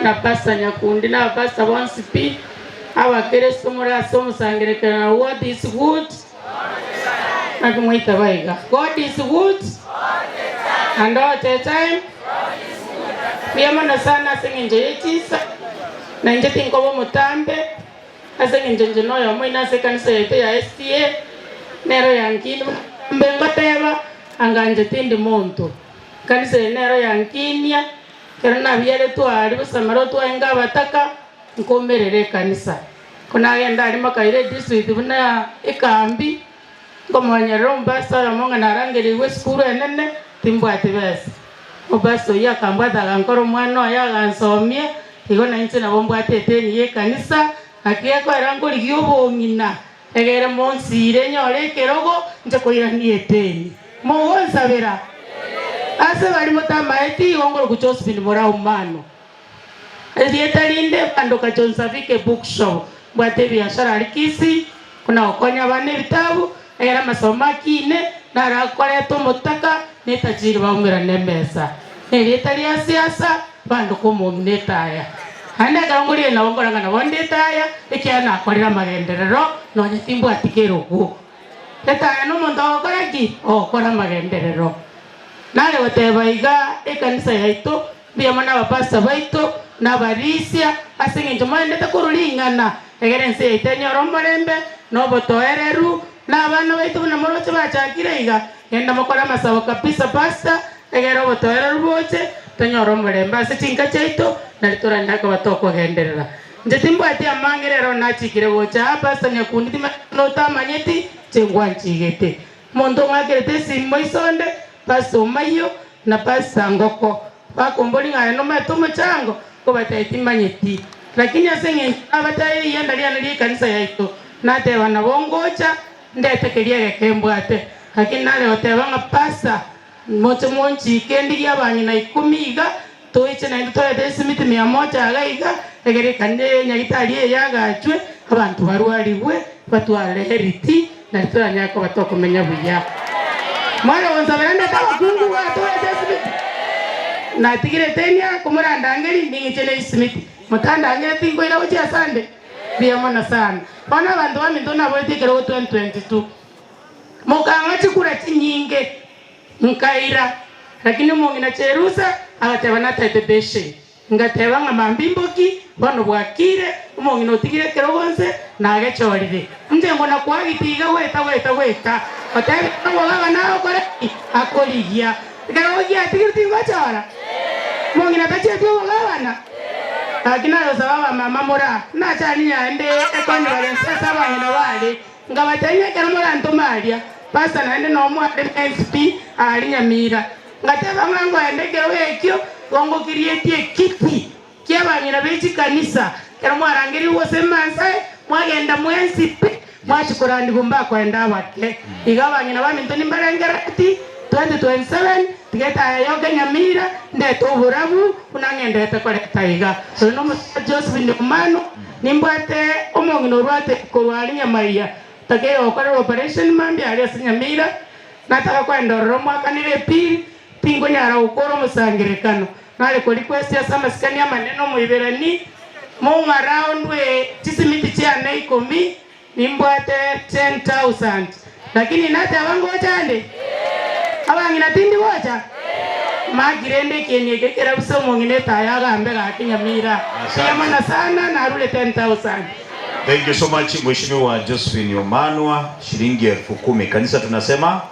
na pasta Nyakundi na pasta Wansipi awa Kristo muraso musangirekana. What is good? Nakumwita baiga. God is good and all the time. Miyamana sana sengenje yechisa na nje tinkobo mutambe asengenje njeno ya mwina sekanisa yete ya STA nero yankini mbenga teba anganje tindi muntu kanisa nero yankinia kerana byere twari busamaro twenga bataka nkomerere kanisa kuna yenda ari makaire district buna ikambi ngomanyero mbasa yamonga narangeriwe skuru enene timbwate bese obaso yakambwathaga nkoro mwana yagansomie igo na inche nabo mbwatete ni kanisa akieko erangori ubongina egere monsire nyore kerogo nje koiranie teni muwonsabera ase bari mutamaeti ngongoro ku Josephine mora umano elietalinde bando ka Johnsafike bookshop bwate biashara alikisi kuna okonya bane bitabu egera masoma kine narakore to mutaka netajiri baumira nemesa elitali ya siasa bando ko muminetaya handa karongori na wongoranga na wondetaya ikiana akorera magenderero no nyitimbo atikero ku etaya no muntu okoraki okora magenderero nale watebaiga ekanisa yaito biyamana bapasta baito na barisia asinge mwendete kurulingana egerense yaitenya romorembe no botoereru na abana baito na moroche bachakiraiga yenda mukora masabo kabisa pasta egero botoereru boche tonyoro murembe asitinga chaito na litora ndaka batoko genderera njetimbo ati amangerero na chikire bocha pasta Nyakundi no tamanyeti chengwanchigete mondo ngagerete simoisonde pasta Umayo na pasta Ngoko bakomboli ngane no meto mchango ko bataiti manyeti lakini asenge abatai yenda liana kanisa yaito nate bana bongocha ndete keliye kembwate lakini nale otebanga pasta moto monchi kendi yabanye na 10 iga toiche na ndoya desimiti 100 agaiga egere kande nyagitali yagachwe abantu barwaliwe batwale heriti na tora nyako batoko menya buya mara wonza baranda takungu atoya desimiti na tigire tenya kumuranda ngeri ningichele isimiti mutanda ngeri tingo ina uchi asande biyamona sana bana bantu bamindona botikero 2022 mukanga chikura chinyinge nkaira lakini mungina cherusa agateba natetebeshe ngateba ngamambimboki bano bwakire umungina otigire kerogonse nagechorire nje ngona kwagitiga weta otebe ngoga nawo kore akoligia kerogia tigirti ngachara mungina tachebyo ngabana lakini alo sababu mama mora na chania ende ekoni balense sabana wale ngabatenya keromora ntomalia pasta naende no mwade SP ali Nyamira ngateba mwangu aendekero ekyo gongo kirietie kipi kyabanyira bechi kanisa kera mwarangiri wose mansae mwagenda mwensipi mwashikurandi gumba kwenda bake igabanyina bamintoni mbarangerati 2027 tigeta yoga Nyamira ndeto uburabu unangendete kolekta iga so no Josephine Umano nimbate omongino rwate korwali Nyamaiya take okora operation mambi ali Nyamira nataka kwenda Roma kanire pili pingo nyara ukoro musangirekano nale ko request ya sama skani ya maneno muiberani mo around we tisimiti cha nei komi nimbwate 10,000 lakini nata wangu wachande abangi natindi wacha magirende kenye kekera busomo ngine tayaga ambega Nyamira yamana sana na rule 10,000. Thank you so much Mheshimiwa Josephine Omanwa, shilingi 10,000 kanisa tunasema